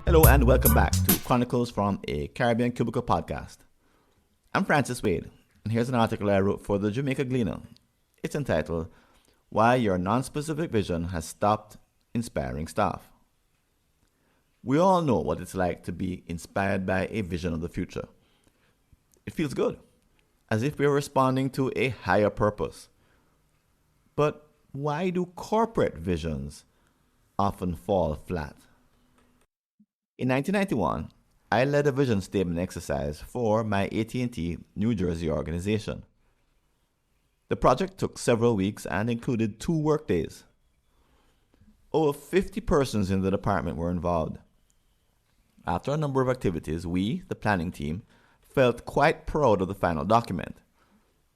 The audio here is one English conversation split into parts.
Hello and welcome back to Chronicles from a Caribbean Cubicle podcast. I'm Francis Wade, and here's an article I wrote for the Jamaica Gleaner. It's entitled, Why Your Non-Specific Vision Has Stopped Inspiring Staff. We all know what it's like to be inspired by a vision of the future. It feels good, as if we're responding to a higher purpose. But why do corporate visions often fall flat? In 1991, I led a vision statement exercise for my AT&T New Jersey organization. The project took several weeks and included 2 workdays. Over 50 persons in the department were involved. After a number of activities, we, the planning team, felt quite proud of the final document.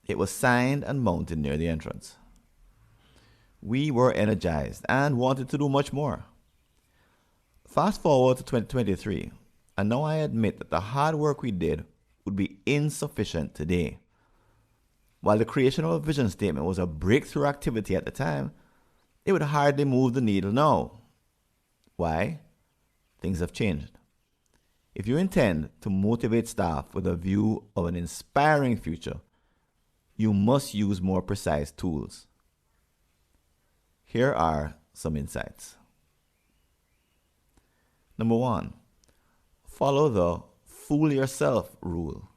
It was signed and mounted near the entrance. We were energized and wanted to do much more. Fast forward to 2023, and now I admit that the hard work we did would be insufficient today. While the creation of a vision statement was a breakthrough activity at the time, it would hardly move the needle now. Why? Things have changed. If you intend to motivate staff with a view of an inspiring future, you must use more precise tools. Here are some insights. Number 1, follow the fool yourself rule.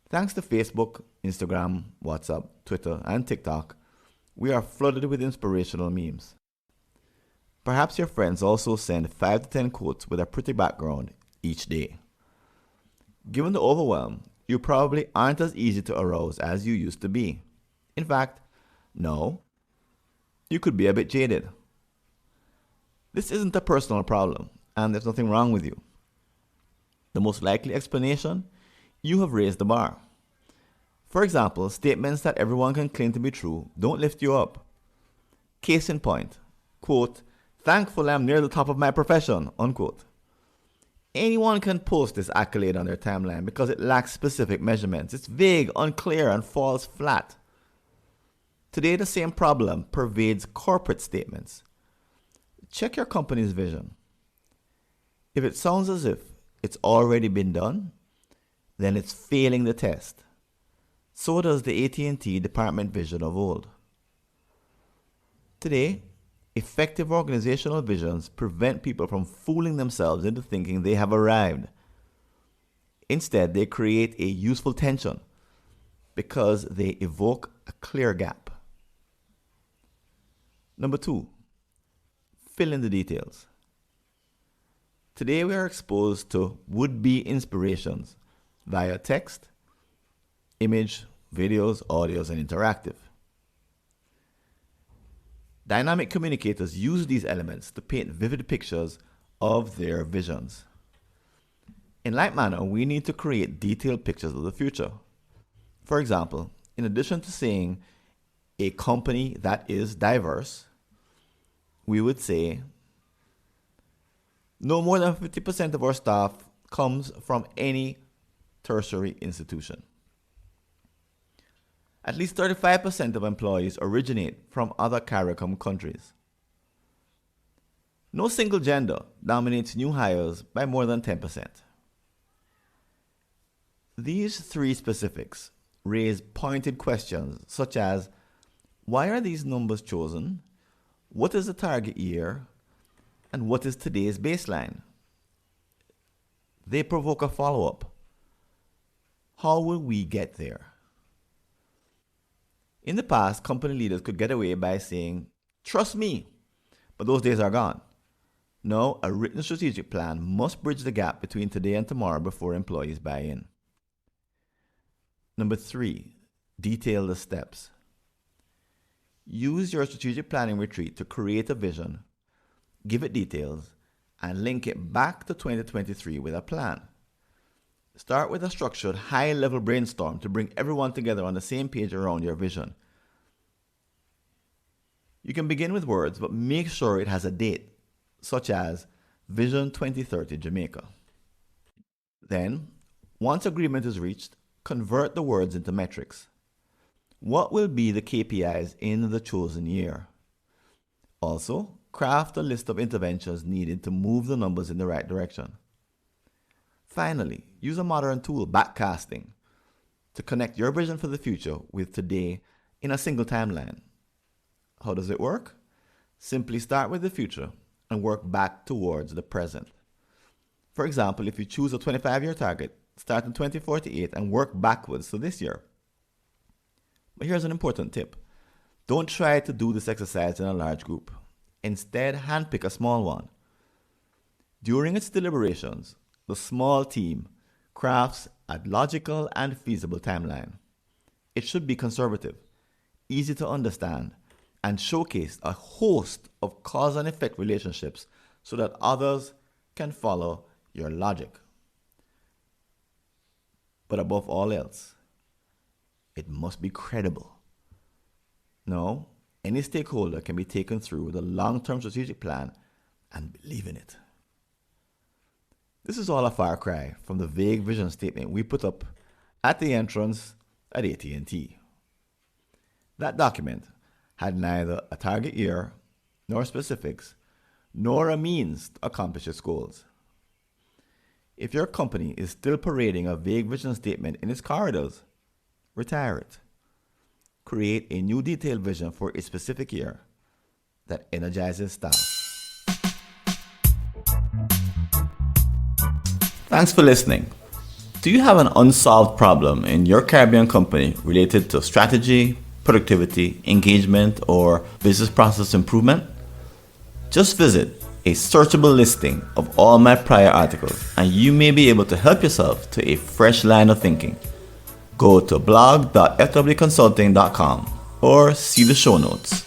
Thanks to Facebook, Instagram, WhatsApp, Twitter, and TikTok, we are flooded with inspirational memes. Perhaps your friends also send 5 to 10 quotes with a pretty background each day. Given the overwhelm, you probably aren't as easy to arouse as you used to be. In fact, no, you could be a bit jaded. This isn't a personal problem, and there's nothing wrong with you. The most likely explanation, you have raised the bar. For example, statements that everyone can claim to be true don't lift you up. Case in point, quote, "Thankful I'm near the top of my profession," unquote. Anyone can post this accolade on their timeline because it lacks specific measurements. It's vague, unclear, and falls flat. Today, the same problem pervades corporate statements. Check your company's vision. If it sounds as if it's already been done, then it's failing the test. So does the AT&T department vision of old. Today, effective organizational visions prevent people from fooling themselves into thinking they have arrived. Instead, they create a useful tension because they evoke a clear gap. Number 2, fill in the details. Today we are exposed to would-be inspirations via text, image, videos, audios, and interactive. Dynamic communicators use these elements to paint vivid pictures of their visions. In like manner, we need to create detailed pictures of the future. For example, in addition to saying a company that is diverse, we would say, no more than 50% of our staff comes from any tertiary institution. At least 35% of employees originate from other CARICOM countries. No single gender dominates new hires by more than 10%. These 3 specifics raise pointed questions such as, why are these numbers chosen? What is the target year? And what is today's baseline? They provoke a follow-up. How will we get there? In the past, company leaders could get away by saying, "Trust me," but those days are gone. Now, a written strategic plan must bridge the gap between today and tomorrow before employees buy in. Number 3, detail the steps. Use your strategic planning retreat to create a vision, give it details, and link it back to 2023 with a plan. Start with a structured, high-level brainstorm to bring everyone together on the same page around your vision. You can begin with words, but make sure it has a date, such as Vision 2030 Jamaica. Then, once agreement is reached, convert the words into metrics. What will be the KPIs in the chosen year? Also, craft a list of interventions needed to move the numbers in the right direction. Finally, use a modern tool, backcasting, to connect your vision for the future with today in a single timeline. How does it work? Simply start with the future and work back towards the present. For example, if you choose a 25-year target, start in 2048 and work backwards to this year. But here's an important tip. Don't try to do this exercise in a large group. Instead, handpick a small one. During its deliberations, the small team crafts a logical and feasible timeline. It should be conservative, easy to understand, and showcase a host of cause and effect relationships so that others can follow your logic. But above all else, it must be credible. No, any stakeholder can be taken through the long-term strategic plan and believe in it. This is all a far cry from the vague vision statement we put up at the entrance at AT&T. That document had neither a target year, nor specifics, nor a means to accomplish its goals. If your company is still parading a vague vision statement in its corridors, retire it. Create a new detailed vision for a specific year that energizes staff. Thanks for listening. Do you have an unsolved problem in your Caribbean company related to strategy, productivity, engagement, or business process improvement? Just visit a searchable listing of all my prior articles and you may be able to help yourself to a fresh line of thinking. Go to blog.fwconsulting.com or see the show notes.